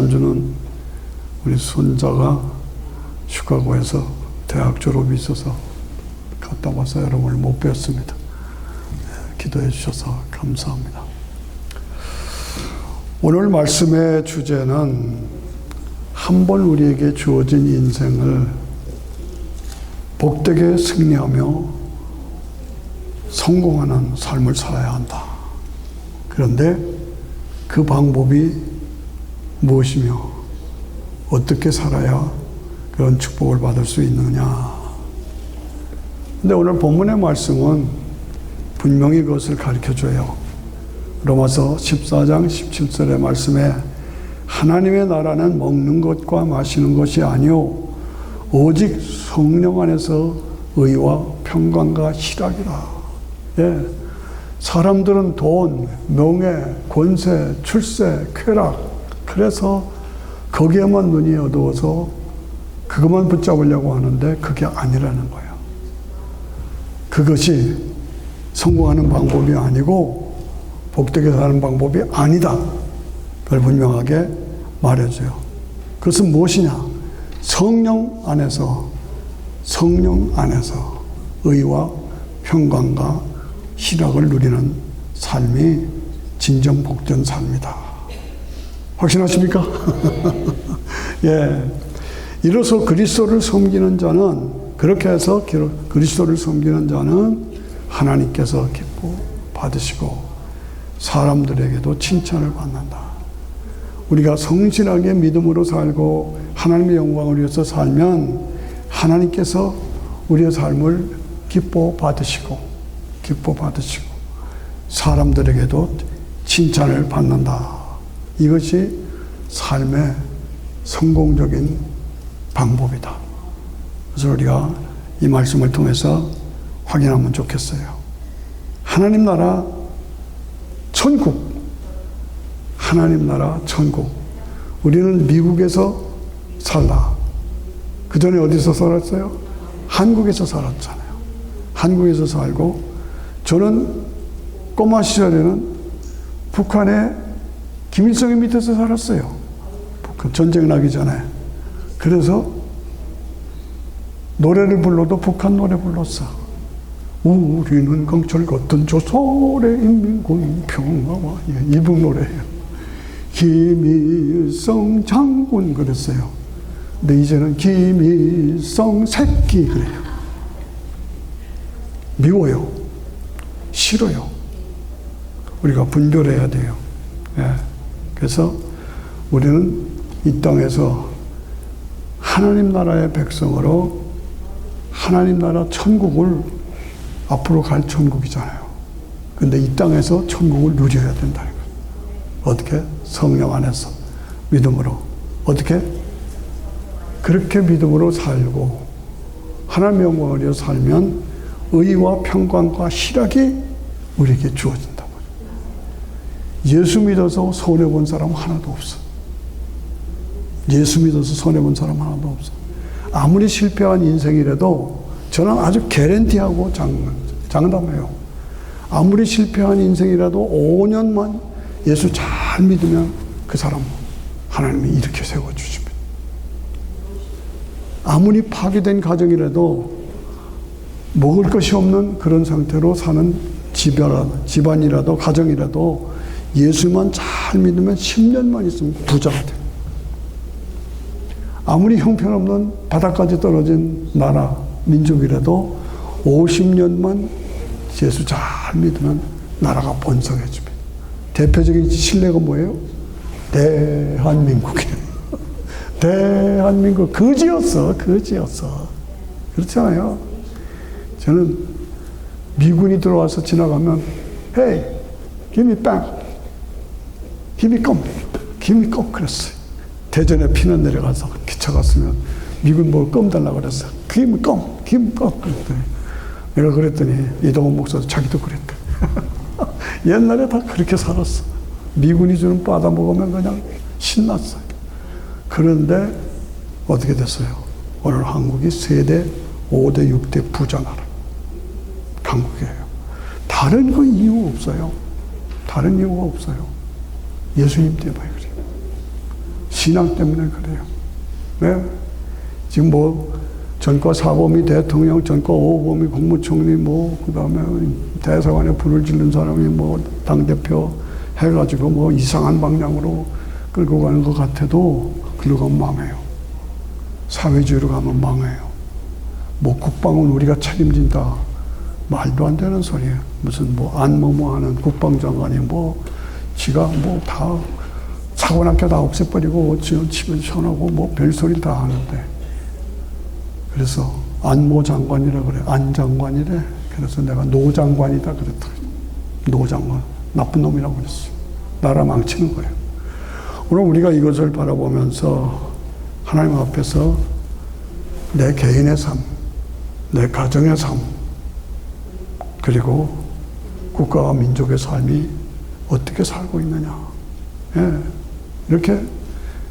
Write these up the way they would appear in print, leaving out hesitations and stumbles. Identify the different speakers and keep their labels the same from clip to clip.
Speaker 1: 지난주는 우리 손자가 시카고에서 대학 졸업이 있어서 갔다 와서 여러분을 못 뵀습니다. 기도해 주셔서 감사합니다. 오늘 말씀의 주제는 한 번 우리에게 주어진 인생을 복되게 승리하며 성공하는 삶을 살아야 한다. 그런데 그 방법이 무엇이며 어떻게 살아야 그런 축복을 받을 수 있느냐. 근데 오늘 본문의 말씀은 분명히 그것을 가르쳐줘요. 로마서 14장 17절의 말씀에 하나님의 나라는 먹는 것과 마시는 것이 아니요 오직 성령 안에서 의와 평강과 희락이라. 예. 사람들은 돈, 명예, 권세, 출세, 쾌락, 그래서 거기에만 눈이 어두워서 그것만 붙잡으려고 하는데 그게 아니라는 거예요. 그것이 성공하는 방법이 아니고 복되게 사는 방법이 아니다. 그걸 분명하게 말해줘요. 그것은 무엇이냐? 성령 안에서 의와 평강과 희락을 누리는 삶이 진정 복된 삶이다. 확신하십니까? 예. 이로써 그리스도를 섬기는 자는, 그렇게 해서 그리스도를 섬기는 자는 하나님께서 기뻐 받으시고 사람들에게도 칭찬을 받는다. 우리가 성실하게 믿음으로 살고 하나님의 영광을 위해서 살면 하나님께서 우리의 삶을 기뻐 받으시고 사람들에게도 칭찬을 받는다. 이것이 삶의 성공적인 방법이다. 그래서 우리가 이 말씀을 통해서 확인하면 좋겠어요. 하나님 나라 천국, 하나님 나라 천국. 우리는 미국에서 살다. 그 전에 어디서 살았어요? 한국에서 살았잖아요. 한국에서 살고, 저는 꼬마 시절에는 북한의 김일성의 밑에서 살았어요. 북한 전쟁 나기 전에. 그래서 노래를 불러도 북한 노래 불렀어. 우리는 강철 같은 조선의 인민군 평화와, 이북 노래예요. 김일성 장군 그랬어요. 근데 이제는 김일성 새끼 그래요. 미워요. 싫어요. 우리가 분별해야 돼요. 예. 그래서 우리는 이 땅에서 하나님 나라의 백성으로 하나님 나라 천국을 앞으로 갈 천국이잖아요. 근데 이 땅에서 천국을 누려야 된다는 거예요. 어떻게? 성령 안에서 믿음으로. 어떻게? 그렇게 믿음으로 살고 하나님의 영광을 위해 살면 의와 평강과 희락이 우리에게 주어진다고. 예수 믿어서 손해본 사람 하나도 없어. 예수 믿어서 손해본 사람 하나도 없어. 아무리 실패한 인생이라도 저는 아주 개런티하고 장담해요. 아무리 실패한 인생이라도 5년만 예수 잘 믿으면 그 사람 하나님이 이렇게 세워주십니다. 아무리 파괴된 가정이라도 먹을 것이 없는 그런 상태로 사는 집안이라도 가정이라도 예수만 잘 믿으면 10년만 있으면 부자가 돼요. 아무리 형편없는 바닥까지 떨어진 나라, 민족이라도 50년만 예수 잘 믿으면 나라가 번성해집니다. 대표적인 신뢰가 뭐예요? 대한민국이에요. 대한민국 거지였어. 그렇잖아요. 저는 미군이 들어와서 지나가면 Hey, give me back. give me 껌 그랬어요. 대전에 피난 내려가서 기차 갔으면 미군 뭘 껌 달라고 그랬어. give me 껌 그랬더니 내가 그랬더니 이동훈 목사도 자기도 그랬대. 옛날에 다 그렇게 살았어. 미군이 주는 바다 먹으면 그냥 신났어요. 그런데 어떻게 됐어요? 오늘 한국이 세대 5대 6대 부자 나라 한국이에요. 다른 그 이유 없어요. 다른 이유가 없어요. 예수님 때문에 그래요. 신앙 때문에 그래요. 네? 지금 뭐 전과 사범이 대통령, 전과 오범이 국무총리, 뭐 그다음에 대사관에 불을 지른 사람이 뭐 당대표 해가지고 뭐 이상한 방향으로 끌고 가는 것 같아도 그러고 가면 망해요. 사회주의로 가면 망해요. 뭐 국방은 우리가 책임진다. 말도 안 되는 소리예요. 무슨 뭐 안모모 하는 국방장관이 뭐 지가 뭐 다 사고나게 다 없애버리고 집에 전하고 뭐 별소리 다 하는데. 그래서 안모 장관이라 그래. 안 장관이래. 그래서 내가 노 장관이다 그랬다. 노 장관. 나쁜 놈이라고 그랬어요. 나라 망치는 거예요. 오늘 우리가 이것을 바라보면서 하나님 앞에서 내 개인의 삶, 내 가정의 삶, 그리고 국가와 민족의 삶이 어떻게 살고 있느냐. 예. 이렇게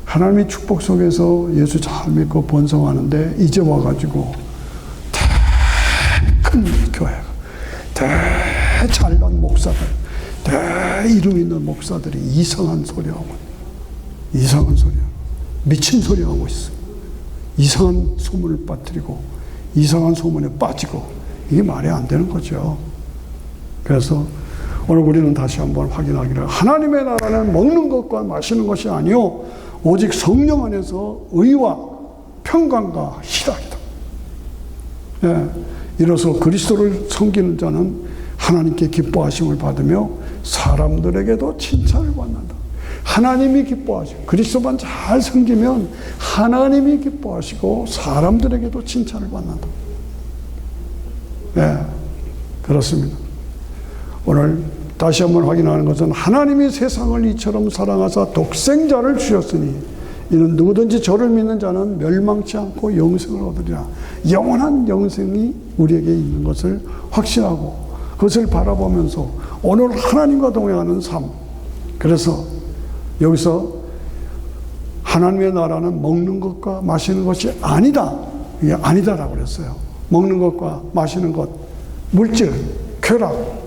Speaker 1: 하나님의 축복 속에서 예수 잘 믿고 번성하는데 이제 와가지고 큰 교회가 잘난 목사들, 이름 있는 목사들이 이상한 소리하고 미친 소리하고 있어. 이상한 소문을 빠뜨리고 이상한 소문에 빠지고 이게 말이 안 되는 거죠. 그래서 오늘 우리는 다시 한번 확인하기를 하나님의 나라는 먹는 것과 마시는 것이 아니요 오직 성령 안에서 의와 평강과 희락이다. 예, 이로써 그리스도를 섬기는 자는 하나님께 기뻐하심을 받으며 사람들에게도 칭찬을 받는다. 하나님이 기뻐하시고 그리스도만 잘 섬기면 하나님이 기뻐하시고 사람들에게도 칭찬을 받는다. 예, 그렇습니다. 오늘 다시 한번 확인하는 것은 하나님이 세상을 이처럼 사랑하사 독생자를 주셨으니 이는 누구든지 저를 믿는 자는 멸망치 않고 영생을 얻으리라. 영원한 영생이 우리에게 있는 것을 확신하고 그것을 바라보면서 오늘 하나님과 동행하는 삶. 그래서 여기서 하나님의 나라는 먹는 것과 마시는 것이 아니다. 이게 아니다라고 그랬어요. 먹는 것과 마시는 것, 물질, 쾌락,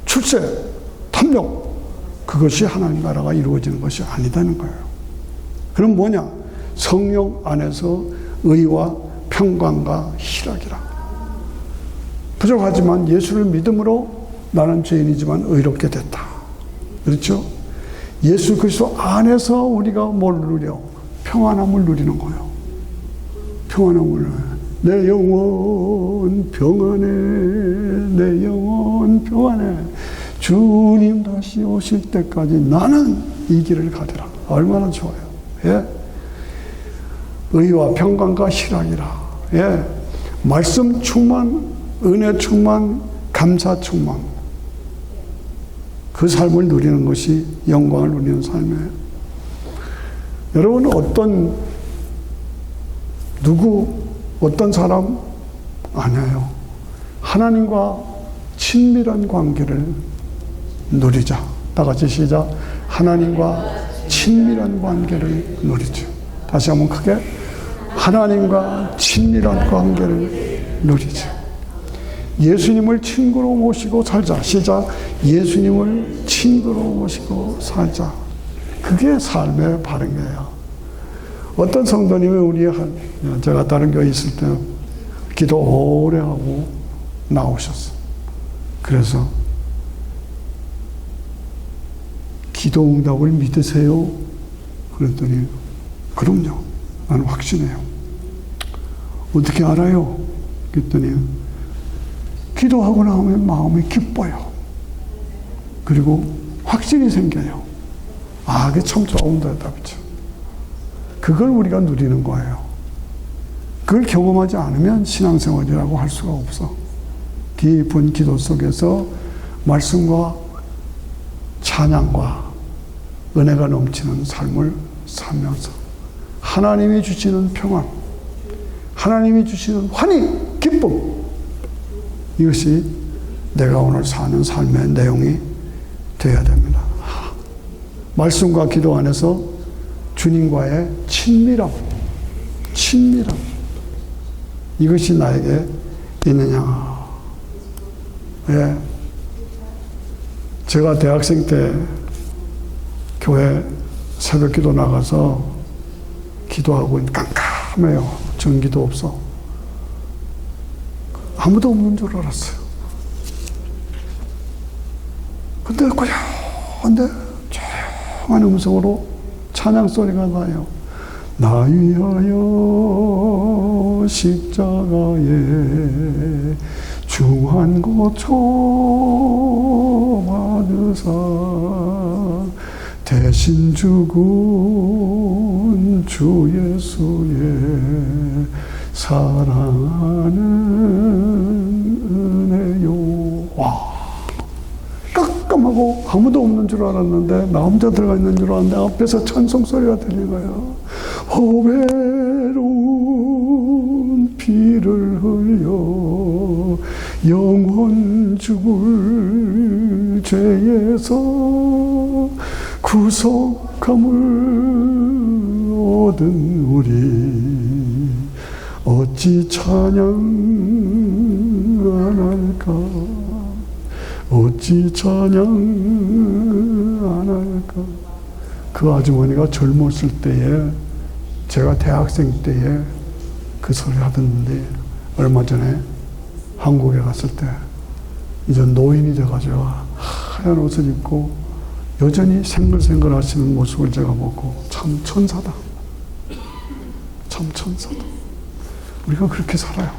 Speaker 1: 출세, 탐욕, 그것이 하나님 나라가 이루어지는 것이 아니다는 거예요. 그럼 뭐냐? 성령 안에서 의와 평강과 희락이라. 부족하지만 예수를 믿음으로 나는 죄인이지만 의롭게 됐다. 그렇죠? 예수 그리스도 안에서 우리가 뭘 누려? 평안함을 누리는 거예요. 평안함을. 내 영혼 평안해, 내 영혼 평안해. 주님 다시 오실 때까지 나는 이 길을 가리라. 얼마나 좋아요. 예? 의와 평강과 희락이라. 예? 말씀 충만, 은혜 충만, 감사 충만. 그 삶을 누리는 것이 영광을 누리는 삶이에요. 여러분 어떤 사람 아니에요. 하나님과 친밀한 관계를 누리자. 다 같이 시작. 하나님과 친밀한 관계를 누리죠. 다시 한번 크게. 하나님과 친밀한 관계를 누리죠. 예수님을 친구로 모시고 살자. 시작. 예수님을 친구로 모시고 살자. 그게 삶의 바른 거예요. 어떤 성도님이 제가 다른 교회 있을 때 기도 오래 하고 나오셨어. 그래서 기도 응답을 믿으세요? 그랬더니 그럼요. 나는 확신해요. 어떻게 알아요? 그랬더니 기도하고 나오면 마음이 기뻐요. 그리고 확신이 생겨요. 아, 그게 참 좋은 대답이죠. 그걸 우리가 누리는 거예요. 그걸 경험하지 않으면 신앙생활이라고 할 수가 없어. 깊은 기도 속에서 말씀과 찬양과 은혜가 넘치는 삶을 살면서 하나님이 주시는 평안, 하나님이 주시는 환희, 기쁨, 이것이 내가 오늘 사는 삶의 내용이 되어야 됩니다. 말씀과 기도 안에서 주님과의 친밀함, 이것이 나에게 있느냐. 예. 제가 대학생 때 교회 새벽 기도 나가서 기도하고 깜깜해요. 전기도 없어. 아무도 없는 줄 알았어요. 근데 고요한데 조용한 음성으로 찬양 소리가 나요. 나 위하여 십자가에 중한 고초 받으사 대신 죽은 주 예수의 사랑하는 은혜요. 와, 깜깜하고 아무도 없는 줄 알았는데 나 혼자 들어가 있는 줄 알았는데 앞에서 찬송 소리가 들린 거예요. 호배로운 피를 흘려 영원 죽을 죄에서 구속함을 얻은 우리 어찌 찬양 안 할까? 어찌 찬양 안 할까? 그 아주머니가 젊었을 때에, 제가 대학생 때에 그 소리 하던데, 얼마 전에 한국에 갔을 때 이제 노인이 돼가지고 하얀 옷을 입고 여전히 생글생글 하시는 모습을 제가 보고 참 천사다. 참 천사다. 우리가 그렇게 살아요.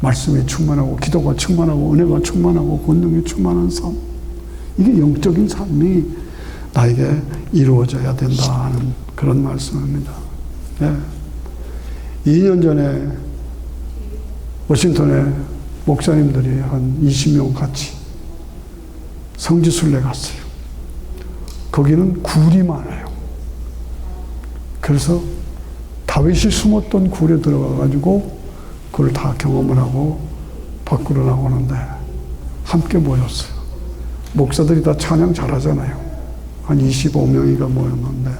Speaker 1: 말씀이 충만하고 기도가 충만하고 은혜가 충만하고 권능이 충만한 삶. 이게 영적인 삶이 나에게 이루어져야 된다 하는 그런 말씀입니다. 네. 2년 전에 워싱턴에 목사님들이 한 20명 같이 성지순례 갔어요. 거기는 굴이 많아요. 그래서 다윗이 숨었던 굴에 들어가가지고 그걸 다 경험을 하고 밖으로 나오는데 함께 모였어요. 목사들이 다 찬양 잘하잖아요. 한 25명이가 모였는데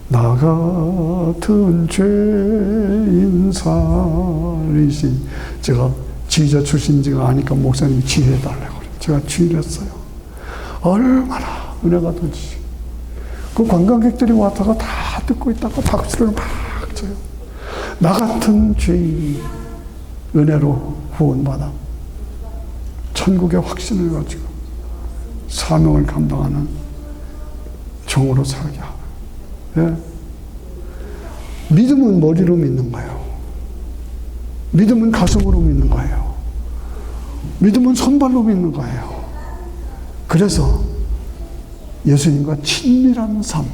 Speaker 1: 나 같은 죄인 살리신, 제가 지휘자 출신지가 아니까 목사님이 지휘해달라고 그래요. 제가 지휘를 했어요. 얼마나 은혜가 되지. 그 관광객들이 왔다가 다 듣고 있다가 박수를 막 쳐요. 나 같은 죄인이 은혜로 구원받아 천국의 확신을 가지고 사명을 감당하는 종으로 살게 하고. 예? 믿음은 머리로 믿는 거예요. 믿음은 가슴으로 믿는 거예요. 믿음은 손발로 믿는 거예요. 그래서 예수님과 친밀한 삶,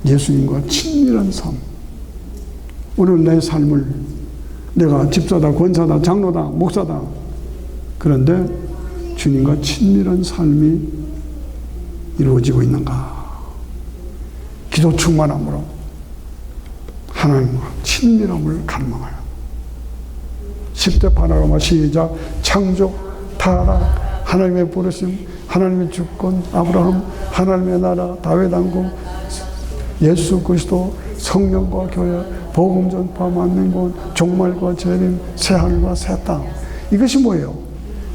Speaker 1: 예수님과 친밀한 삶. 오늘 내 삶을 내가 집사다, 권사다, 장로다, 목사다. 그런데 주님과 친밀한 삶이 이루어지고 있는가? 기도 충만함으로 하나님과 친밀함을 갈망하여 10대 파노라마 시작. 창조, 타락, 하나님의 부르심, 하나님의 주권, 아브라함, 하나님의 나라, 다윗 왕국, 예수 그리스도, 성령과 교회, 복음 전파, 만민군, 종말과 재림, 새하늘과 새 땅. 이것이 뭐예요?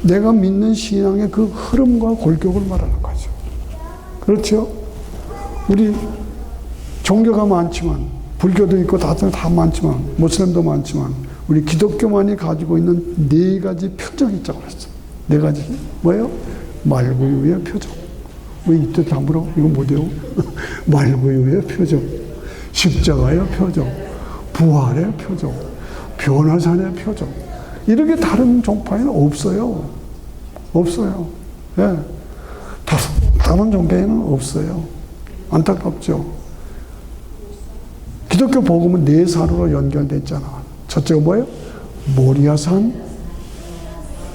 Speaker 1: 내가 믿는 신앙의 그 흐름과 골격을 말하는 거죠. 그렇죠? 우리 종교가 많지만, 불교도 있고 다 많지만, 모슬림도 많지만, 우리 기독교만이 가지고 있는 4가지 표적이 있다고 그랬어요. 4가지. 뭐예요? 말구유의 표적. 왜 이때 다 물어? 이거 뭐예요? 말구유의 표적, 십자가의 표적, 부활의 표적, 변화산의 표적. 이렇게 다른 종파에는 없어요. 없어요. 예. 다른 종교에는 없어요. 안타깝죠. 기독교 복음은 4산으로 연결되어 있잖아. 첫째가 뭐예요? 모리아산,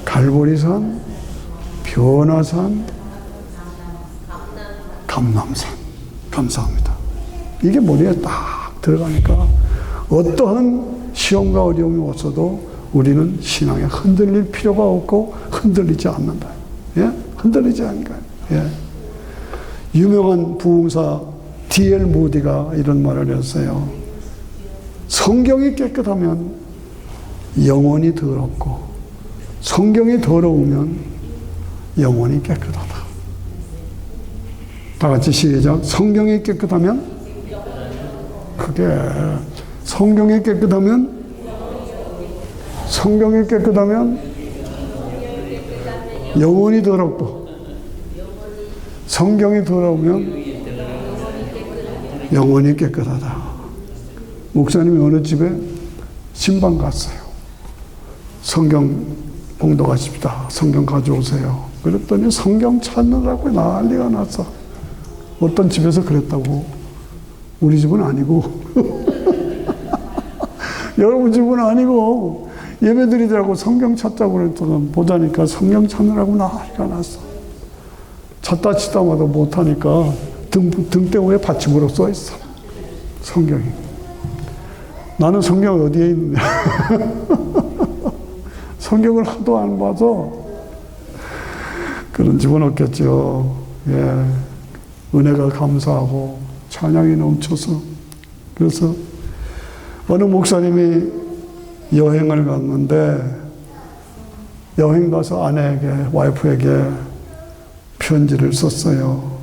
Speaker 1: 갈보리산, 변화산, 감람산. 감사합니다. 이게 머리에 딱 들어가니까 어떠한 시험과 어려움이 왔어도 우리는 신앙에 흔들릴 필요가 없고 흔들리지 않는다. 예? 흔들리지 않는다. 예. 유명한 부흥사 D.L. 무디가 이런 말을 했어요. 성경이 깨끗하면 영혼이 더럽고 성경이 더러우면 영혼이 깨끗하다. 다 같이 시작. 성경이 깨끗하면? 그게 성경이 깨끗하면? 성경이 깨끗하면 영혼이 더럽고, 성경이 더러우면 영혼이 깨끗하다. 목사님이 어느 집에 신방 갔어요. 성경 봉독하십시다. 성경 가져오세요. 그랬더니 성경 찾느라고 난리가 났어. 어떤 집에서 그랬다고. 우리 집은 아니고 여러분 집은 아니고 예배드리더라고. 성경 찾자고 그랬더니 보자니까 성경 찾느라고 난리가 났어. 찾다 치다마다 못하니까 등대 위에 받침으로 써있어. 성경이. 나는 성경 어디에 있느냐. 성경을 하도 안 봐서 그런 집은 없겠죠. 예. 은혜가 감사하고 찬양이 넘쳐서. 그래서 어느 목사님이 여행을 갔는데 여행 가서 아내에게, 와이프에게 편지를 썼어요.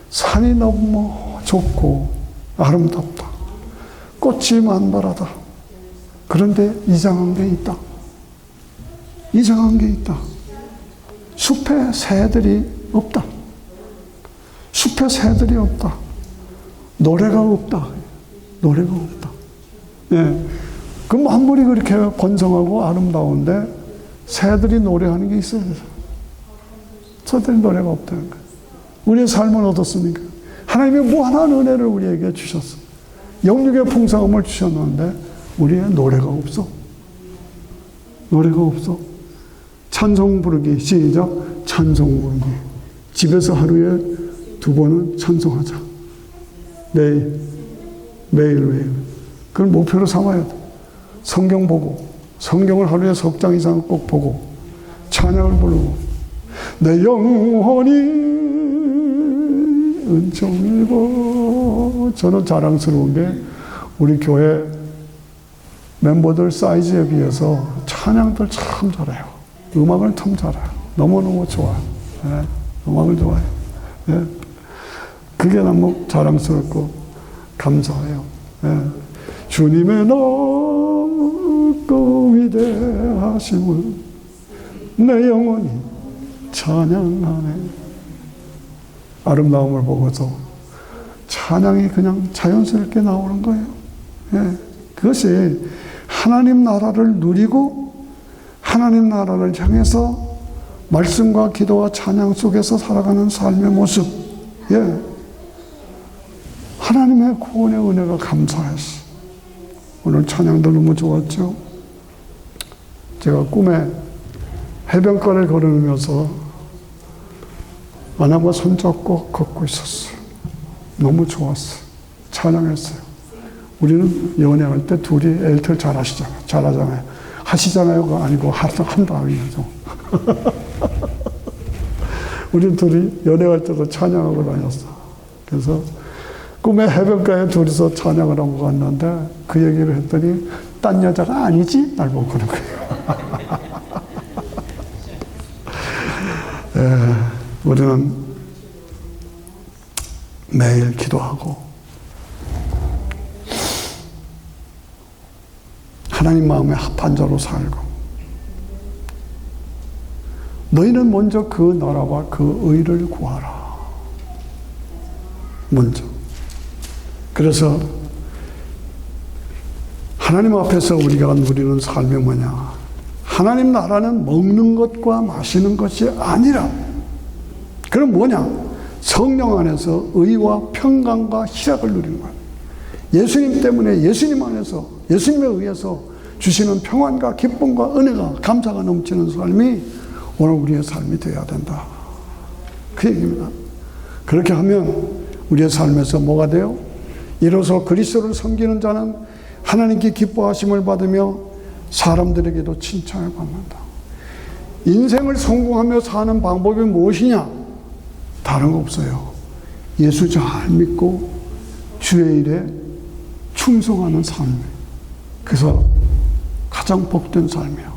Speaker 1: 산이 너무 좋고 아름답다. 꽃이 만발하다. 그런데 이상한 게 있다. 이상한 게 있다. 숲에 새들이 없다. 숲에 새들이 없다. 노래가 없다. 노래가 없다. 예. 그 만물이 그렇게 번성하고 아름다운데 새들이 노래하는 게 있어야 돼요. 새들이 노래가 없다는 거예요. 우리의 삶은 어떻습니까? 하나님이 무한한 은혜를 우리에게 주셨어. 영육의 풍성함을 주셨는데 우리의 노래가 없어. 노래가 없어. 찬송 부르기. 시작. 찬송 부르기. 집에서 하루에 2번은 찬송하자. 매일. 그걸 목표로 삼아야 돼. 성경 보고, 성경을 하루에 3장 이상 꼭 보고, 찬양을 부르고, 내 영혼이 은총이고. 저는 자랑스러운 게 우리 교회 멤버들 사이즈에 비해서 찬양들 참 잘해요. 음악을 참 잘해요. 너무너무 좋아요. 네, 음악을 좋아해요. 네. 그게 너무 자랑스럽고 감사해요. 네. 주님의 높고 위대하심을 내 영혼이 찬양하네. 아름다움을 보고서 찬양이 그냥 자연스럽게 나오는 거예요. 네. 그것이 하나님 나라를 누리고 하나님 나라를 향해서 말씀과 기도와 찬양 속에서 살아가는 삶의 모습. 예. 하나님의 구원의 은혜가 감사했어. 오늘 찬양도 너무 좋았죠. 제가 꿈에 해변가를 걸으면서 아내와 손잡고 걷고 있었어요. 너무 좋았어요. 찬양했어요. 우리는 연애할 때 둘이 엘틀 잘하잖아요. 하시잖아요가 아니고 한다 아니죠. 우리 둘이 연애할 때도 찬양하고 다녔어. 그래서 꿈에 해변가에 둘이서 찬양을 하고 갔는데 그 얘기를 했더니 딴 여자가 아니지? 날 보고 그런 거예요. 우리는 매일 기도하고 하나님 마음에 합한 자로 살고 너희는 먼저 그 나라와 그 의를 구하라. 먼저. 그래서 하나님 앞에서 우리가 누리는 삶이 뭐냐? 하나님 나라는 먹는 것과 마시는 것이 아니라 그럼 뭐냐? 성령 안에서 의와 평강과 희락을 누리는 거예요. 예수님 때문에 예수님 안에서 예수님에 의해서 주시는 평안과 기쁨과 은혜가 감사가 넘치는 삶이 오늘 우리의 삶이 되어야 된다. 그 얘기입니다. 그렇게 하면 우리의 삶에서 뭐가 돼요? 이로써 그리스도를 섬기는 자는 하나님께 기뻐하심을 받으며 사람들에게도 칭찬을 받는다. 인생을 성공하며 사는 방법이 무엇이냐? 다른 거 없어요. 예수 잘 믿고 주의 일에 충성하는 삶. 그래서 가장 복된 삶이에요.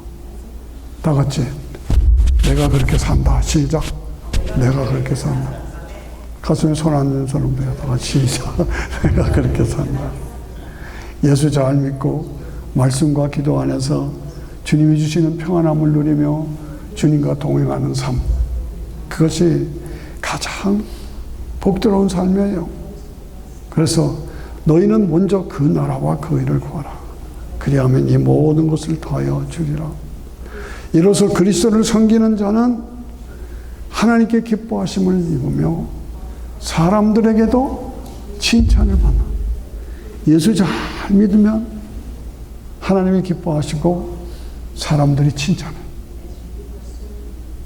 Speaker 1: 다 같이 내가 그렇게 산다. 시작. 내가 그렇게 산다. 가슴에 손 안 든 사람들에다가 시작. 내가 그렇게 산다. 예수 잘 믿고 말씀과 기도 안에서 주님이 주시는 평안함을 누리며 주님과 동행하는 삶. 그것이 가장 복되로운 삶이에요. 그래서 너희는 먼저 그 나라와 그 의를 구하라. 그리하면 이 모든 것을 더하여 주리라. 이로써 그리스도를 섬기는 자는 하나님께 기뻐하심을 입으며 사람들에게도 칭찬을 받는. 예수 잘 믿으면 하나님이 기뻐하시고 사람들이 칭찬해.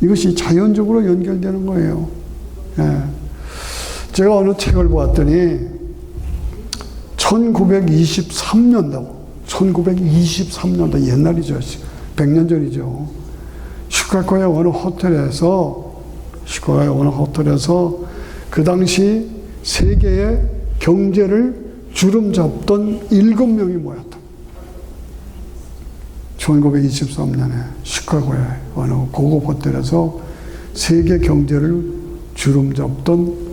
Speaker 1: 이것이 자연적으로 연결되는 거예요. 예. 제가 어느 책을 보았더니 1923년도 옛날이죠. 100년 전이죠. 시카고의 어느 호텔에서 그 당시 세계의 경제를 주름잡던 7명이 모였다. 1923년에 시카고의 어느 고급 호텔에서 세계 경제를 주름잡던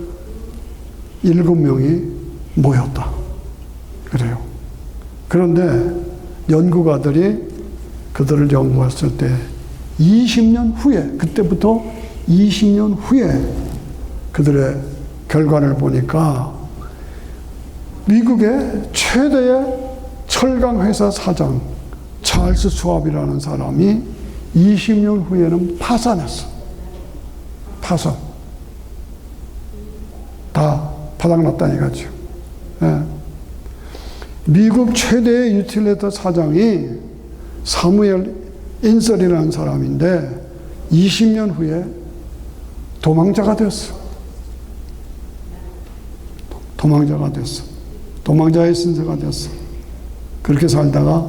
Speaker 1: 7명이 모였다. 그래요. 그런데 연구가들이 그들을 연구했을 때 20년 후에, 그때부터 20년 후에 그들의 결과를 보니까 미국의 최대의 철강회사 사장 찰스 수왑이라는 사람이 20년 후에는 파산했어. 파산. 다 바닥났다 이거죠. 예. 미국 최대의 유틸리터 사장이 사무엘 인설이라는 사람인데 20년 후에 도망자가 됐어. 도망자의 신세가 됐어. 그렇게 살다가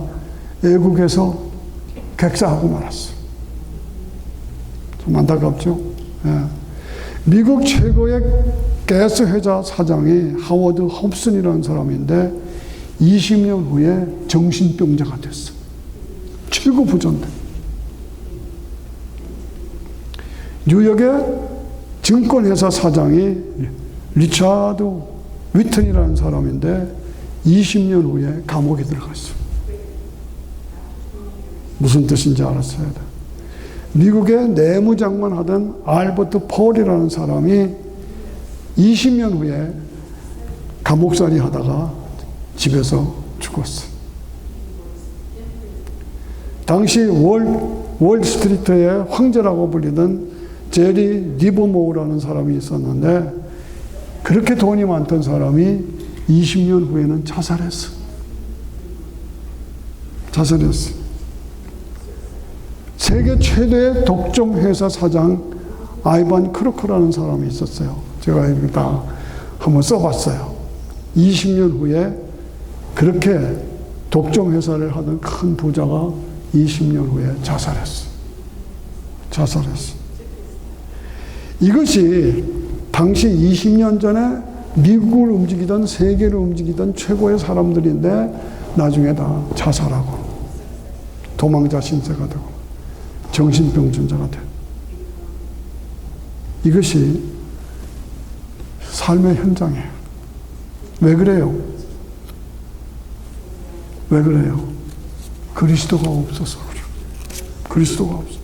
Speaker 1: 외국에서 객사하고 말았어. 좀 안타깝죠? 예. 미국 최고의 가스 회사 사장이 하워드 홉슨이라는 사람인데 20년 후에 정신병자가 됐어. 최고 부자인데. 뉴욕의 증권회사 사장이 리차드 위튼이라는 사람인데 20년 후에 감옥에 들어갔어. 무슨 뜻인지 알았어야 돼. 미국의 내무장관 하던 알버트 폴이라는 사람이 20년 후에 감옥살이 하다가 집에서 죽었어. 당시 월스트리트의 황제라고 불리던 제리 리버모어라는 사람이 있었는데 그렇게 돈이 많던 사람이 20년 후에는 자살했어. 세계 최대의 독점 회사 사장 아이반 크루크라는 사람이 있었어요. 제가 이거 다 한번 써봤어요. 20년 후에 그렇게 독점 회사를 하던 큰 부자가 20년 후에 자살했어. 이것이 당시 20년 전에 미국을 움직이던 세계를 움직이던 최고의 사람들인데 나중에 다 자살하고 도망자 신세가 되고 정신병자가 돼. 이것이 삶의 현장이에요. 왜 그래요? 그리스도가 없어서 그래요. 그리스도가 없어.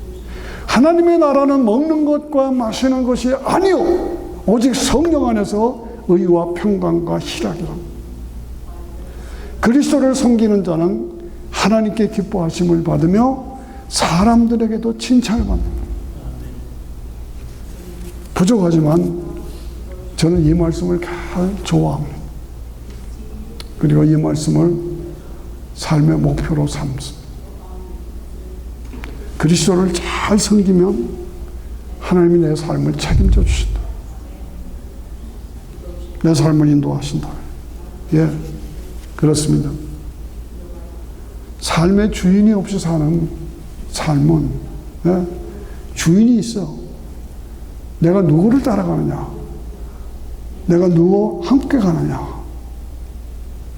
Speaker 1: 하나님의 나라는 먹는 것과 마시는 것이 아니요 오직 성령 안에서 의와 평강과 희락이라. 그리스도를 섬기는 자는 하나님께 기뻐하심을 받으며 사람들에게도 칭찬을 받는다. 부족하지만 저는 이 말씀을 잘 좋아합니다. 그리고 이 말씀을 삶의 목표로 삼습니다. 그리스도를 잘 섬기면 하나님이 내 삶을 책임져 주신다. 내 삶을 인도하신다. 예, 그렇습니다. 삶의 주인이 없이 사는 삶은 주인이 있어. 내가 누구를 따라가느냐? 내가 누구와 함께 가느냐?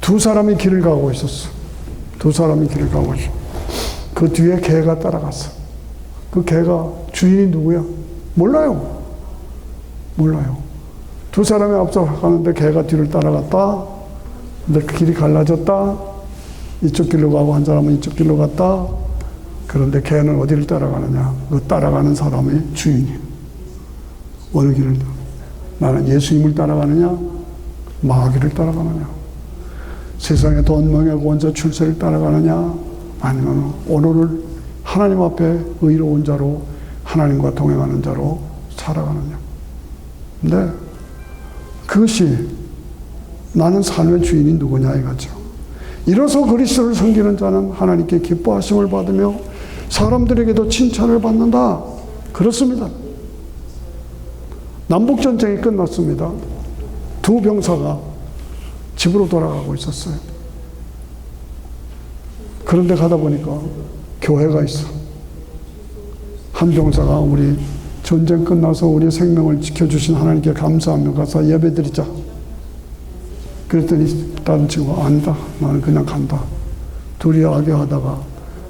Speaker 1: 두 사람이 길을 가고 있었어. 그 뒤에 개가 따라갔어. 그 개가 주인이 누구야? 몰라요. 두 사람이 앞서 가는데 개가 뒤를 따라갔다. 근데 그 길이 갈라졌다. 이쪽 길로 가고 한 사람은 이쪽 길로 갔다. 그런데 개는 어디를 따라가느냐? 그 따라가는 사람의 주인이에요. 어느 길을 나는 예수님을 따라가느냐? 마귀를 따라가느냐? 세상의 돈, 명예, 권세, 출세를 따라가느냐? 아니면 오늘을 하나님 앞에 의로운 자로 하나님과 동행하는 자로 살아가느냐? 근데 그것이 나는 삶의 주인이 누구냐 이거죠. 이로써 그리스도를 섬기는 자는 하나님께 기뻐하심을 받으며 사람들에게도 칭찬을 받는다. 그렇습니다. 남북전쟁이 끝났습니다. 두 병사가 집으로 돌아가고 있었어요. 그런데 가다 보니까 교회가 있어. 한 병사가 우리 전쟁 끝나서 우리 생명을 지켜주신 하나님께 감사하며 가서 예배드리자. 그랬더니 다른 친구가 아니다. 나는 그냥 간다. 둘이 악여하다가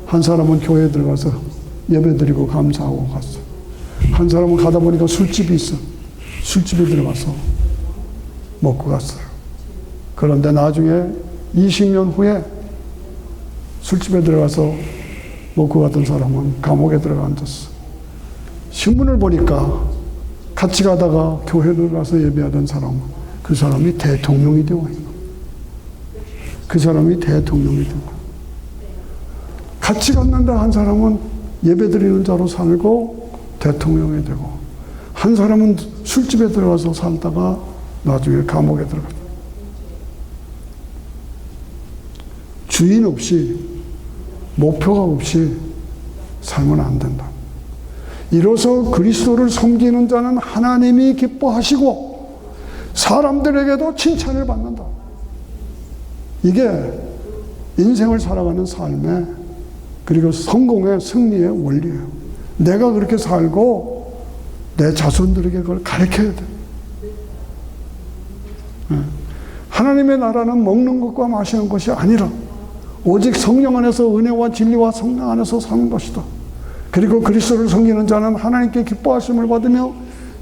Speaker 1: 한 사람은 교회에 들어가서 예배드리고 감사하고 갔어. 한 사람은 가다 보니까 술집이 있어. 술집에 들어가서 먹고 갔어요. 그런데 나중에 20년 후에 술집에 들어가서 먹고 갔던 사람은 감옥에 들어가 앉았어. 신문을 보니까 같이 가다가 교회를 가서 예배하던 사람은 그 사람이 대통령이 되어 있는 거예요. 그 사람이 대통령이 된 거예요. 같이 갔는데 한 사람은 예배드리는 자로 살고 대통령이 되고 한 사람은 술집에 들어가서 살다가 나중에 감옥에 들어갔다. 주인 없이 목표가 없이 살면 안 된다. 이로써 그리스도를 섬기는 자는 하나님이 기뻐하시고 사람들에게도 칭찬을 받는다. 이게 인생을 살아가는 삶의 그리고 성공의 승리의 원리예요. 내가 그렇게 살고 내 자손들에게 그걸 가르쳐야 돼. 하나님의 나라는 먹는 것과 마시는 것이 아니라 오직 성령 안에서 은혜와 진리와 성령 안에서 사는 것이다. 그리고 그리스도를 섬기는 자는 하나님께 기뻐하심을 받으며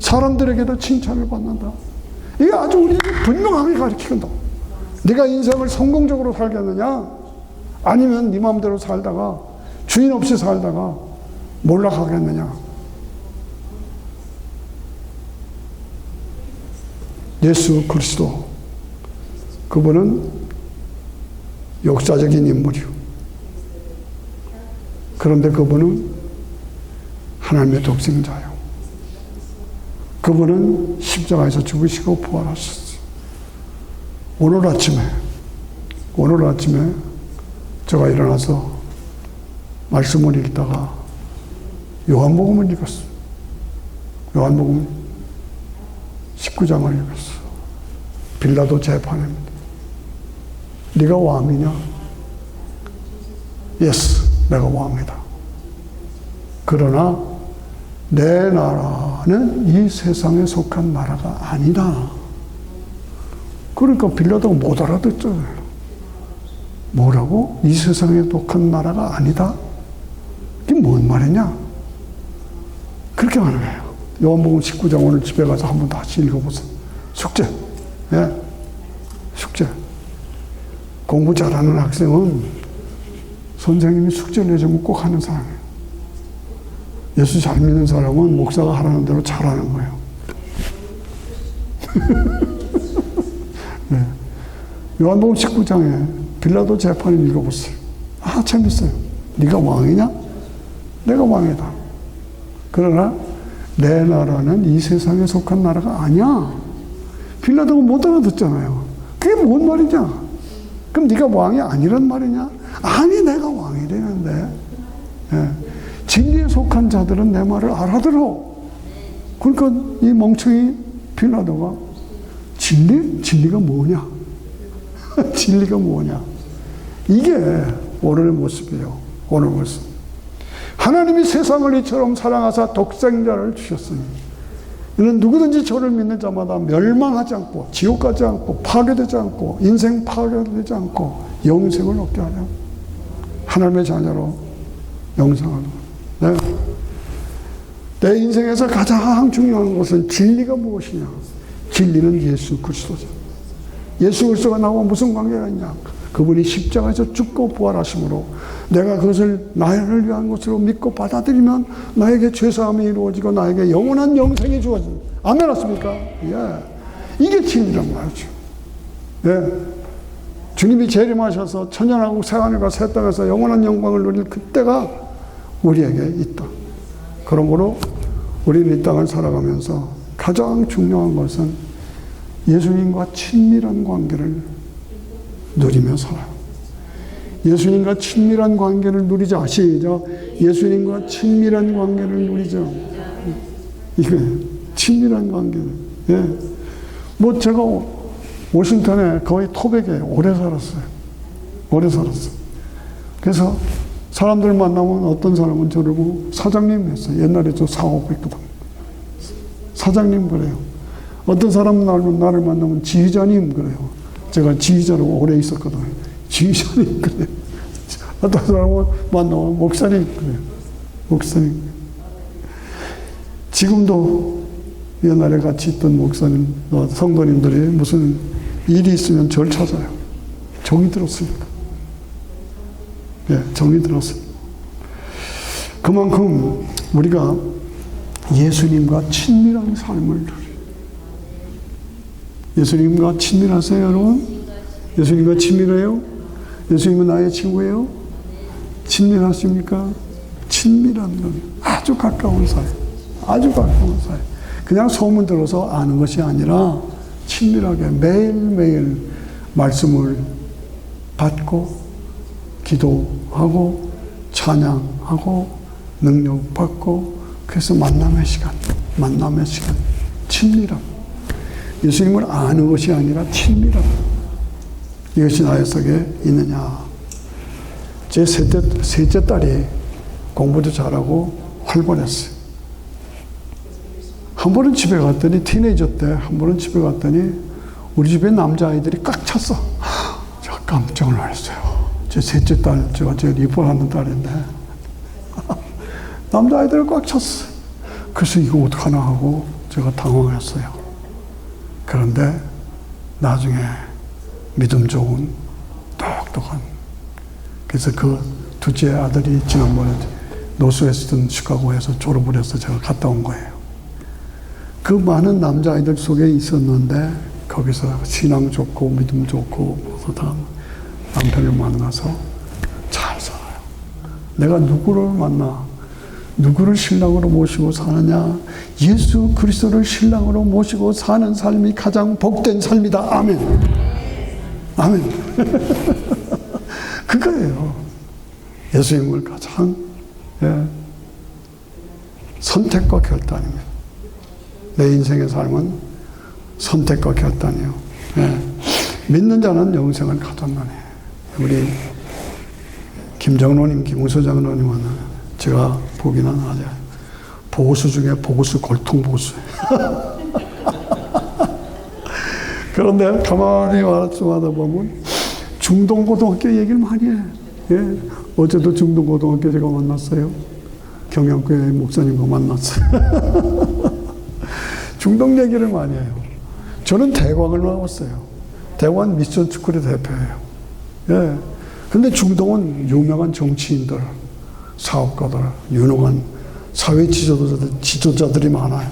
Speaker 1: 사람들에게도 칭찬을 받는다. 이게 아주 우리에게 분명하게 가르친다. 네가 인생을 성공적으로 살겠느냐? 아니면 네 마음대로 살다가 주인 없이 살다가 몰락하겠느냐? 예수 그리스도 그분은 역사적인 인물이요. 그런데 그분은 하나님의 독생자요. 그분은 십자가에서 죽으시고 부활하셨어요. 오늘 아침에 제가 일어나서 말씀을 읽다가 요한복음을 읽었어요. 요한복음 19장을 읽었어요. 빌라도 재판입니다. 네가 왕이냐? 예스, 내가 왕이다. 그러나 내 나라는 이 세상에 속한 나라가 아니다. 그러니까 빌라도가 못 알아듣잖아요. 뭐라고? 이 세상에 속한 나라가 아니다? 이게 뭔 말이냐? 그렇게 하는 거예요. 요한복음 19장 오늘 집에 가서 한번 다시 읽어보세요. 숙제. 예. 숙제. 공부 잘하는 학생은 선생님이 숙제를 내주면 꼭 하는 사람이에요. 예수 잘 믿는 사람은 목사가 하라는 대로 잘하는 거예요. 네. 요한복음 19장에 빌라도 재판을 읽어보세요. 아, 재밌어요. 네가 왕이냐? 내가 왕이다. 그러나 내 나라는 이 세상에 속한 나라가 아니야. 빌라도가 못 알아듣잖아요. 그게 뭔 말이냐? 그럼 네가 왕이 아니란 말이냐? 아니, 내가 왕이 되는데. 예. 진리에 속한 자들은 내 말을 알아들어. 그러니까 이 멍청이 빌라도가 진리가 뭐냐? 진리가 뭐냐? 이게 오늘의 모습이에요. 오늘 모습. 하나님이 세상을 이처럼 사랑하사 독생자를 주셨으니 이는 누구든지 저를 믿는 자마다 멸망하지 않고 지옥 가지 않고 파괴되지 않고 인생 파괴되지 않고 영생을 얻게 하려. 하나님의 자녀로 영생하는 것. 네. 내 인생에서 가장 중요한 것은 진리가 무엇이냐? 진리는 예수 그리스도죠. 예수 그리스도가 나와 무슨 관계가 있냐? 그분이 십자가에서 죽고 부활하심으로 내가 그것을 나를 위한 것으로 믿고 받아들이면 나에게 죄사함이 이루어지고 나에게 영원한 영생이 주어진다. 아멘 하십니까? 예. 이게 진리란 말이죠. 예. 주님이 재림하셔서 천년왕국 새하늘과 새 땅에서 영원한 영광을 누릴 그때가 우리에게 있다. 그러므로 우리는 이 땅을 살아가면서 가장 중요한 것은 예수님과 친밀한 관계를 누리며 살아요. 예수님과 친밀한 관계를 누리자. 시작. 예수님과 친밀한 관계를 누리자. 이게 친밀한 관계를. 예. 뭐 제가 워싱턴에 거의 토백에 오래 살았어요. 오래 살았어요. 그래서 사람들 만나면 어떤 사람은 저를 보고 사장님 했어요. 옛날에 저 사업했거든. 사장님 그래요. 어떤 사람은 나를 만나면 지휘자님 그래요. 제가 지휘자로 오래 있었거든요. 지휘자님 그래요. 어떤 사람은 만나면 목사님 그래요. 목사님. 지금도 옛날에 같이 있던 목사님, 성도님들이 무슨 일이 있으면 저를 찾아요. 정이 들었으니까. 예, 정이 들었어요. 그만큼 우리가 예수님과 친밀한 삶을 누려요. 예수님과 친밀하세요, 여러분? 예수님과 친밀해요? 예수님은 나의 친구예요? 친밀하십니까? 친밀한 건 아주 가까운 사이. 아주 가까운 사이. 그냥 소문 들어서 아는 것이 아니라 친밀하게 매일매일 말씀을 받고 기도하고 찬양하고 능력받고 그래서 만남의 시간 친밀함. 예수님을 아는 것이 아니라 친밀함. 이것이 나의 속에 있느냐. 제 셋째 딸이 공부도 잘하고 활발했어요. 한 번은 집에 갔더니 티네이저 때 한 번은 집에 갔더니 우리 집에 남자아이들이 꽉 찼어. 제가 깜짝 놀랐어요. 제 셋째 딸, 제가 제일 이뻐하는 딸인데 남자아이들을 꽉 찼어요. 그래서 이거 어떡하나 하고 제가 당황했어요. 그런데 나중에 믿음 좋은 똑똑한, 그래서 그 둘째 아들이 지난번에 노스웨스턴 시카고에서 졸업을 해서 제가 갔다 온 거예요. 그 많은 남자아이들 속에 있었는데 거기서 신앙 좋고 믿음 좋고 다 남편을 만나서 잘 살아요. 내가 누구를 만나, 누구를 신랑으로 모시고 사느냐? 예수 그리스도를 신랑으로 모시고 사는 삶이 가장 복된 삶이다. 아멘. 아멘. 그거예요. 예수님을 가장 선택과 결단입니다. 내 인생의 삶은 선택과 결단이에요. 믿는 자는 영생을 가졌나니. 우리 김정로님, 김우서 장로님은 제가 보기는 아주 보수 중에 보수, 골통보수. 그런데 가만히 말씀하다 보면 중동고등학교 얘기를 많이 해. 예. 어제도 중동고등학교 제가 만났어요. 경영교회 목사님과 만났어요. 중동 얘기를 많이 해요. 저는 대광을 나왔어요. 대광 미션 스쿨의 대표예요. 예. 근데 중동은 유명한 정치인들, 사업가들, 유능한 사회 지도자들이 많아요.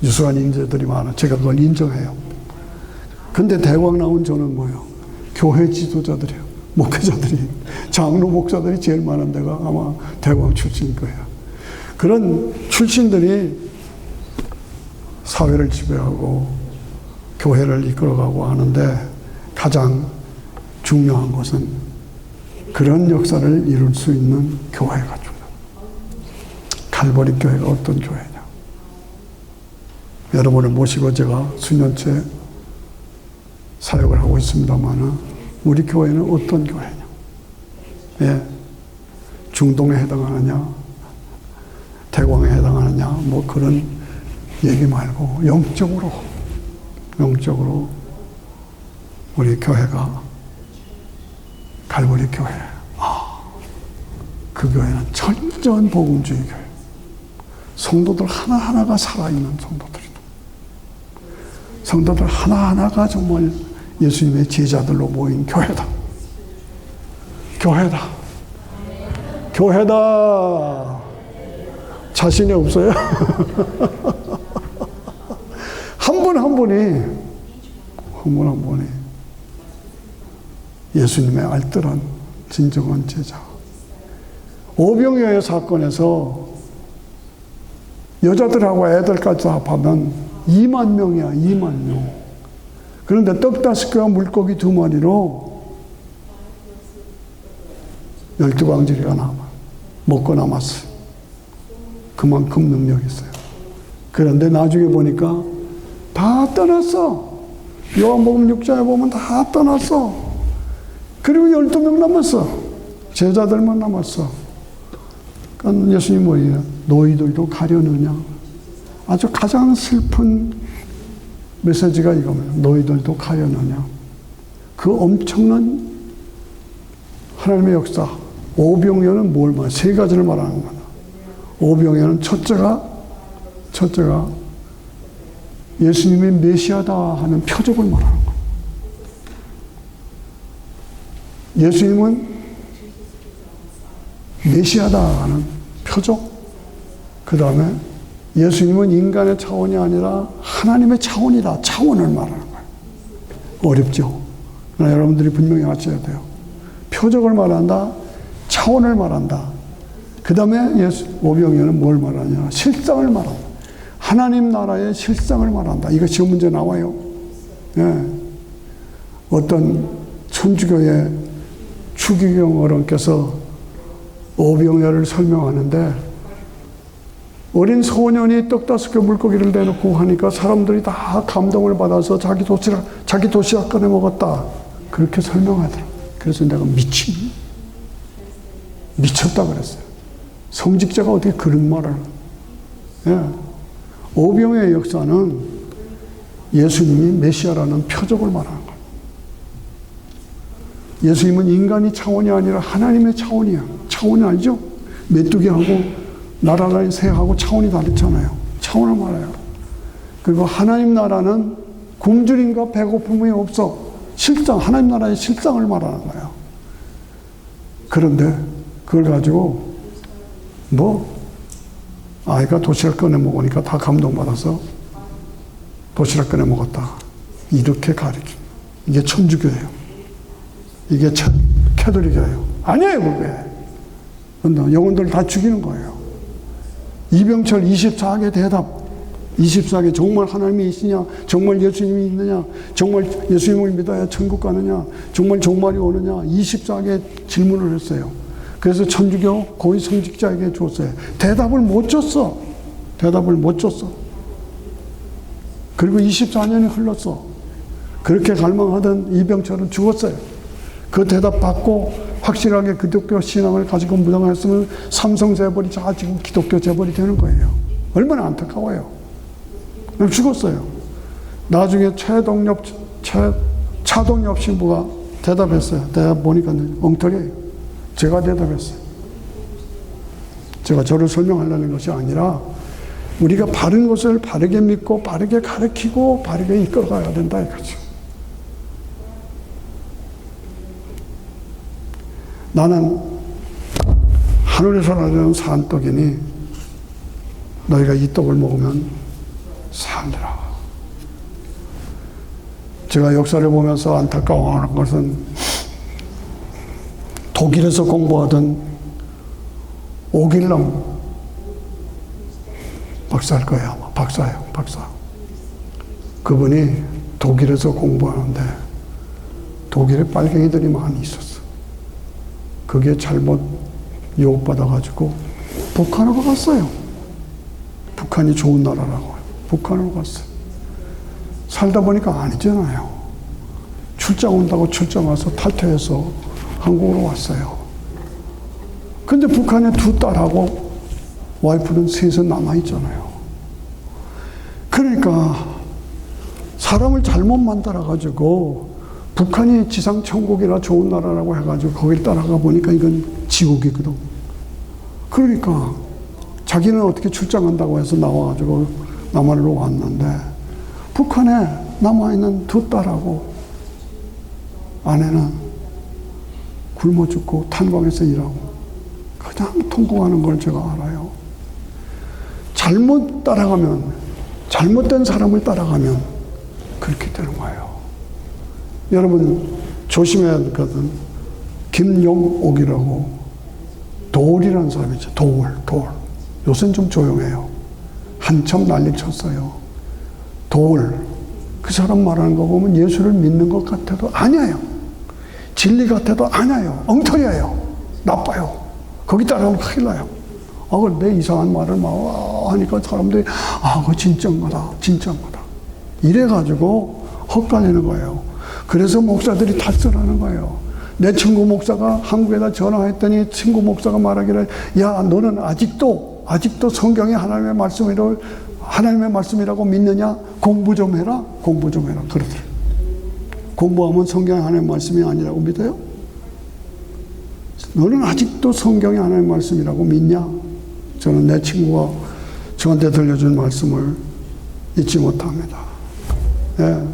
Speaker 1: 유수한 인재들이 많아요. 제가 그걸 인정해요. 근데 대광 나온 저는 뭐예요? 교회 지도자들이에요. 목회자들이. 장로 목사들이 제일 많은 데가 아마 대광 출신일 거예요. 그런 출신들이 사회를 지배하고 교회를 이끌어가고 하는데 가장 중요한 것은 그런 역사를 이룰 수 있는 교회가 중요합니다. 갈보리 교회가 어떤 교회냐. 여러분을 모시고 제가 수년째 사역을 하고 있습니다만 우리 교회는 어떤 교회냐. 예. 중동에 해당하느냐, 대광에 해당하느냐, 뭐 그런 얘기 말고 영적으로 우리 교회가 갈보리 교회. 그 교회는 철저한 복음주의 교회. 성도들 하나하나가 살아있는 성도들이다. 성도들 하나하나가 정말 예수님의 제자들로 모인 교회다. 교회다. 교회다. 자신이 없어요? 한 분 한 분이 예수님의 알뜰한 진정한 제자. 오병이어의 사건에서 여자들하고 애들까지 합하면 2만 명이야, 2만 명. 그런데 떡 5개와 물고기 2마리로 12광지리가 먹고 남았어요. 그만큼 능력이 있어요. 그런데 나중에 보니까 다 떠났어. 요한복음 6장에 보면 다 떠났어. 그리고 12명 남았어. 제자들만 남았어. 그러니까 예수님이 뭐예요? 너희들도 가려느냐? 아주 가장 슬픈 메시지가 이겁니다. 너희들도 가려느냐? 그 엄청난 하나님의 역사. 오병이어는 뭘 말해? 3가지를 말하는 거다. 오병이어는 첫째가 예수님이 메시아다 하는 표적을 말하는 거예요. 예수님은 메시아다 하는 표적. 그 다음에 예수님은 인간의 차원이 아니라 하나님의 차원이다. 차원을 말하는 거예요. 어렵죠? 그러나 여러분들이 분명히 아셔야 돼요. 표적을 말한다. 차원을 말한다. 그 다음에 오병이어는 뭘 말하냐? 실상을 말한다. 하나님 나라의 실상을 말한다. 이거 시험 문제 나와요. 예. 어떤 천주교의 추기경 어른께서 오병이어를 설명하는데 어린 소년이 떡 5개 물고기를 내놓고 하니까 사람들이 다 감동을 받아서 자기 도시락 꺼내 먹었다. 그렇게 설명하더라. 그래서 내가 미쳤다 그랬어요. 성직자가 어떻게 그런 말을. 예. 오병이어의 역사는 예수님이 메시아라는 표적을 말하는 거예요. 예수님은 인간이 차원이 아니라 하나님의 차원이야. 차원이 아니죠? 메뚜기하고 나라라는 새하고 차원이 다르잖아요. 차원을 말해요. 그리고 하나님 나라는 굶주림과 배고픔이 없어. 실상, 하나님 나라의 실상을 말하는 거예요. 그런데 그걸 가지고 아이가 도시락 꺼내 먹으니까 다 감동받아서 도시락 꺼내 먹었다. 이렇게 가르쳐. 이게 천주교예요. 이게 캐톨릭이에요. 아니에요, 그게. 근데 영혼들 다 죽이는 거예요. 이병철 24개 대답. 24개 정말 하나님이 있으냐? 정말 예수님이 있느냐? 정말 예수님을 믿어야 천국 가느냐? 정말 종말이 오느냐? 24개 질문을 했어요. 그래서 천주교 고위 성직자에게 줬어요. 대답을 못 줬어. 그리고 24년이 흘렀어. 그렇게 갈망하던 이병철은 죽었어요. 그 대답 받고 확실하게 기독교 신앙을 가지고 무장했으면 삼성 재벌이 다 지금 기독교 재벌이 되는 거예요. 얼마나 안타까워요. 죽었어요. 나중에 차동엽 신부가 대답했어요. 대답 보니까 엉터리예요. 제가 대답했어요. 제가 저를 설명하려는 것이 아니라 우리가 바른 것을 바르게 믿고 바르게 가르치고 바르게 이끌어가야 된다 이거죠. 나는 하늘에서 나오는 산떡이니 너희가 이 떡을 먹으면 살리라. 제가 역사를 보면서 안타까워하는 것은 독일에서 공부하던 오길남 박사일 거예요. 아마 박사예요. 박사. 그분이 독일에서 공부하는데 독일에 빨갱이들이 많이 있었어. 그게 잘못 유혹받아가지고 북한으로 갔어요. 북한이 좋은 나라라고. 북한으로 갔어요. 살다 보니까 아니잖아요. 출장 온다고 출장 와서 탈퇴해서 한국으로 왔어요. 근데 북한에 2 딸하고 와이프는 셋은 남아있잖아요. 그러니까 사람을 잘못 만들어가지고 북한이 지상천국이라 좋은 나라라고 해가지고 거길 따라가 보니까 이건 지옥이거든. 그러니까 자기는 어떻게 출장한다고 해서 나와가지고 남한으로 왔는데 북한에 남아있는 두 딸하고 아내는 굶어 죽고 탄광에서 일하고 그냥 통곡하는 걸 제가 알아요. 잘못 따라가면, 잘못된 사람을 따라가면 그렇게 되는 거예요. 여러분 조심해야 되거든. 김용옥이라고 도울이라는 사람이 있죠. 도울. 요새는 좀 조용해요. 한참 난리 쳤어요. 도울. 그 사람 말하는 거 보면 예수를 믿는 것 같아도 아니에요. 진리 같아도 아니에요. 엉터리예요. 나빠요. 거기 따라가면 큰일 나요. 근데 이상한 말을 막 하니까 사람들이 그거 진짜인 거다. 이래가지고 헛갈리는 거예요. 그래서 목사들이 탈선하는 거예요. 내 친구 목사가 한국에다 전화했더니 친구 목사가 말하기를, 야, 너는 아직도 성경이 하나님의 말씀이라고 믿느냐? 공부 좀 해라. 그러더래요. 공부하면 성경이 하나님의 말씀이 아니라고 믿어요? 너는 아직도 성경이 하나님의 말씀이라고 믿냐? 저는 내 친구가 저한테 들려준 말씀을 잊지 못합니다. 예.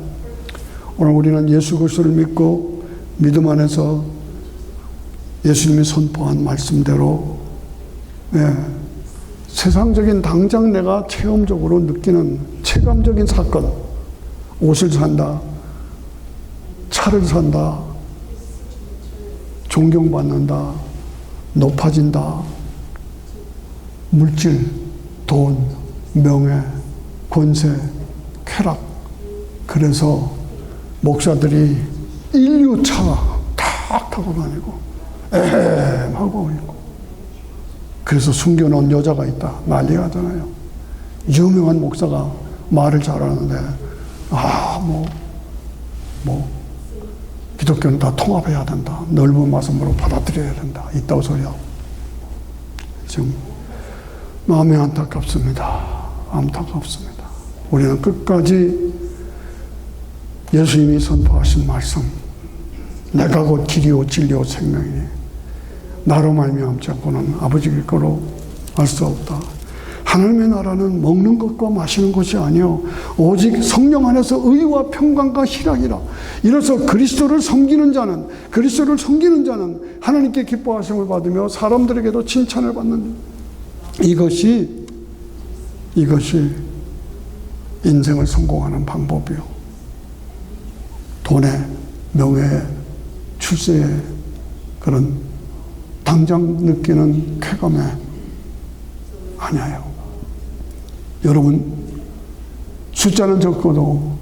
Speaker 1: 오늘 우리는 예수 그리스도를 믿고 믿음 안에서 예수님이 선포한 말씀대로, 세상적인 당장 내가 체험적으로 느끼는 체감적인 사건, 옷을 산다, 차를 산다, 존경받는다, 높아진다, 물질, 돈, 명예, 권세, 쾌락. 그래서 목사들이 인류차 탁 타고 다니고 하고 있고, 그래서 숨겨놓은 여자가 있다 난리가 하잖아요. 유명한 목사가 말을 잘하는데 기독교는 다 통합해야 된다, 넓은 마음으로 받아들여야 된다, 있다고 소리하고. 지금 마음이 안타깝습니다. 우리는 끝까지 예수님이 선포하신 말씀, 내가 곧 길이요 진리요 생명이니 나로 말미암지 않고는 아버지의 거로 알 수 없다. 하나님의 나라는 먹는 것과 마시는 것이 아니요 오직 성령 안에서 의와 평강과 희락이라. 이로써 그리스도를 섬기는 자는 하나님께 기뻐하심을 받으며 사람들에게도 칭찬을 받는, 이것이 인생을 성공하는 방법이요, 돈에, 명예에, 출세에, 그런 당장 느끼는 쾌감에 아니에요. 여러분, 숫자는 적어도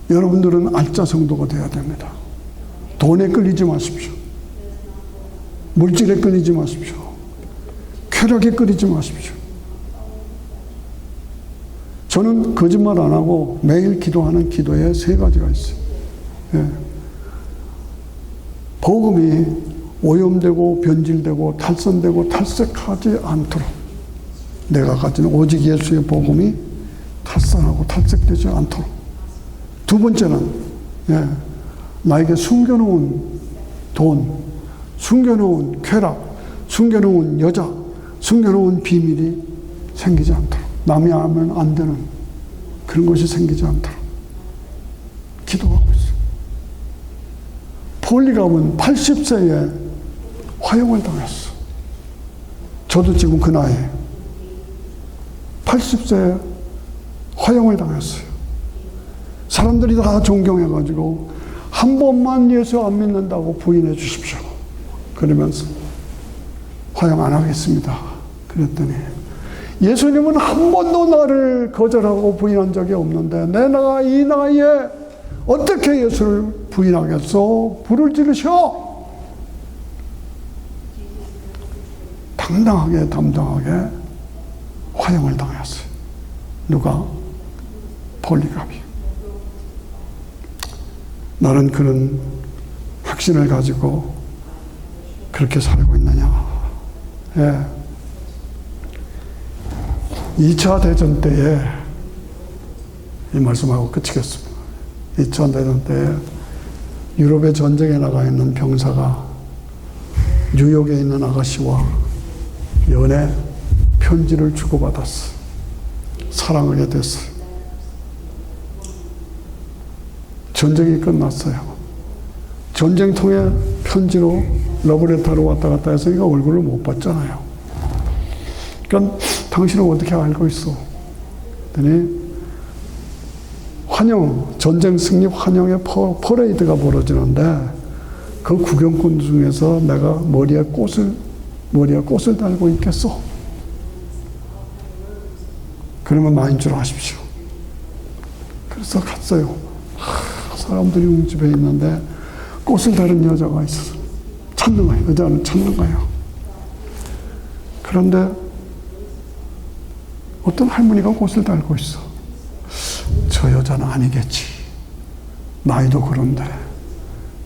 Speaker 1: 여러분들은 알짜 성도가 되어야 됩니다. 돈에 끌리지 마십시오. 물질에 끌리지 마십시오. 쾌락에 끌리지 마십시오. 저는 거짓말 안 하고 매일 기도하는 기도에 3가지가 있어요. 복음이 오염되고 변질되고 탈선되고 탈색하지 않도록, 내가 가진 오직 예수의 복음이 탈선하고 탈색되지 않도록. 2번째는 나에게 숨겨놓은 돈, 숨겨놓은 쾌락, 숨겨놓은 여자, 숨겨놓은 비밀이 생기지 않도록, 남이 하면 안 되는 그런 것이 생기지 않도록 기도하고 있어요. 폴리갑은 80세에 화형을 당했어. 저도 지금 그 나이에 80세에 화형을 당했어요. 사람들이 다 존경해가지고 한 번만 예수 안 믿는다고 부인해 주십시오. 그러면서 화형 안 하겠습니다. 그랬더니 예수님은 한 번도 나를 거절하고 부인한 적이 없는데 내가 이 나이에 어떻게 예수를 부인하겠소? 불을 지르셔. 담당하게 화형을 당했어요. 누가? 폴리갑이. 나는 그런 확신을 가지고 그렇게 살고 있느냐. 2차 대전 때에, 이 말씀하고 끝이겠습니다. 2차 대전 때에 유럽의 전쟁에 나가 있는 병사가 뉴욕에 있는 아가씨와 연애 편지를 주고받았어. 사랑하게 됐어요. 전쟁이 끝났어요. 전쟁통에 편지로 러브레터로 왔다 갔다 해서 이거 얼굴을 못 봤잖아요. 그러니까 당신은 어떻게 알고 있어? 그랬더니 환영, 전쟁 승리 환영의 퍼레이드가 벌어지는데 그 구경꾼 중에서 내가 머리에 꽃을 달고 있겠어? 그러면 나인 줄 아십시오. 그래서 갔어요. 사람들이 웅집해 있는데 꽃을 다른 여자가 있어. 찾는 거예요. 여자는 찾는 거예요. 그런데 어떤 할머니가 꽃을 달고 있어. 저 여자는 아니겠지. 나이도 그런데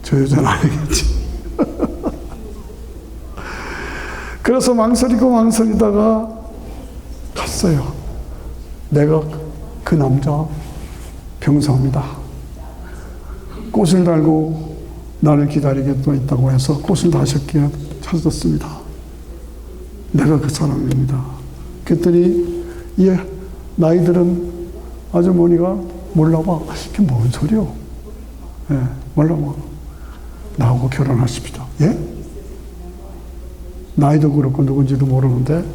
Speaker 1: 저 여자는 아니겠지. 그래서 망설이다가 갔어요. 내가 그 남자 병사입니다. 꽃을 달고 나를 기다리겠다 있다고 해서 꽃을 다시 찾았습니다. 내가 그 사람입니다. 그랬더니 이 나이들은 아주머니가 몰라봐. 이게 뭔 소리요? 예, 몰라봐. 나하고 결혼하십시다. 예? 나이도 그렇고 누군지도 모르는데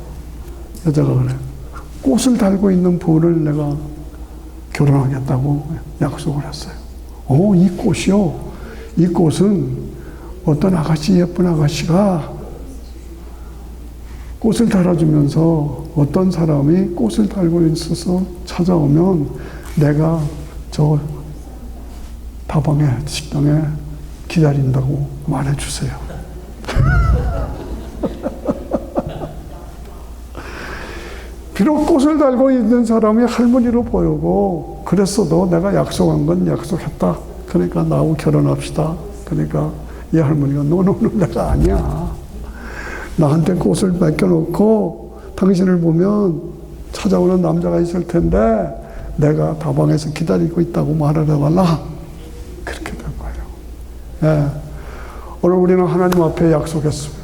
Speaker 1: 여자가 그래. 꽃을 달고 있는 분을 내가 결혼하겠다고 약속을 했어요. 이 꽃이요. 이 꽃은 어떤 아가씨, 예쁜 아가씨가 꽃을 달아주면서 어떤 사람이 꽃을 달고 있어서 찾아오면 내가 저 다방에, 식당에 기다린다고 말해주세요. 비록 꽃을 달고 있는 사람이 할머니로 보이고 그랬어도 내가 약속한 건 약속했다. 그러니까 나하고 결혼합시다. 그러니까 이 할머니가 너는 내가 아니야. 나한테 꽃을 맡겨놓고 당신을 보면 찾아오는 남자가 있을 텐데 내가 다방에서 기다리고 있다고 말을 해달라. 그렇게 된 거예요. 예. 오늘 우리는 하나님 앞에 약속했습니다.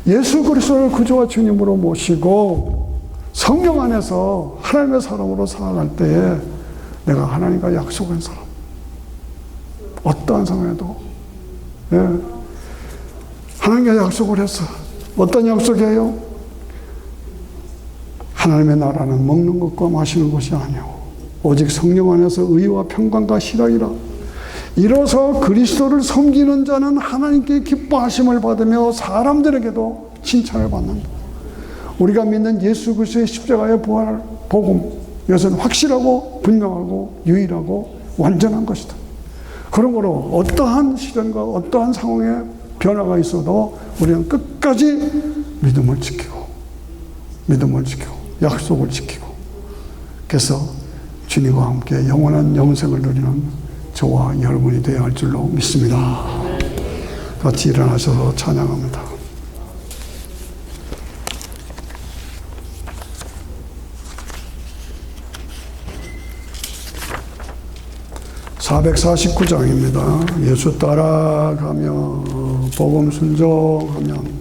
Speaker 1: 예수 그리스도를 구주와 주님으로 모시고 성령 안에서 하나님의 사람으로 살아갈 때에 내가 하나님과 약속한 사람. 어떠한 상황에도. 예. 하나님과 약속을 했어. 어떤 약속이에요? 하나님의 나라는 먹는 것과 마시는 것이 아니오. 오직 성령 안에서 의와 평강과 희락이라. 이로써 그리스도를 섬기는 자는 하나님께 기뻐하심을 받으며 사람들에게도 칭찬을 받는다. 우리가 믿는 예수 그리스도의 십자가의 부활, 복음, 이것은 확실하고 분명하고 유일하고 완전한 것이다. 그러므로 어떠한 시련과 어떠한 상황에 변화가 있어도 우리는 끝까지 믿음을 지키고 약속을 지키고 그래서 주님과 함께 영원한 영생을 누리는 저와 여러분이 되어야 할 줄로 믿습니다. 같이 일어나셔서 찬양합니다. 449장입니다. 예수 따라가며 복음 순종하면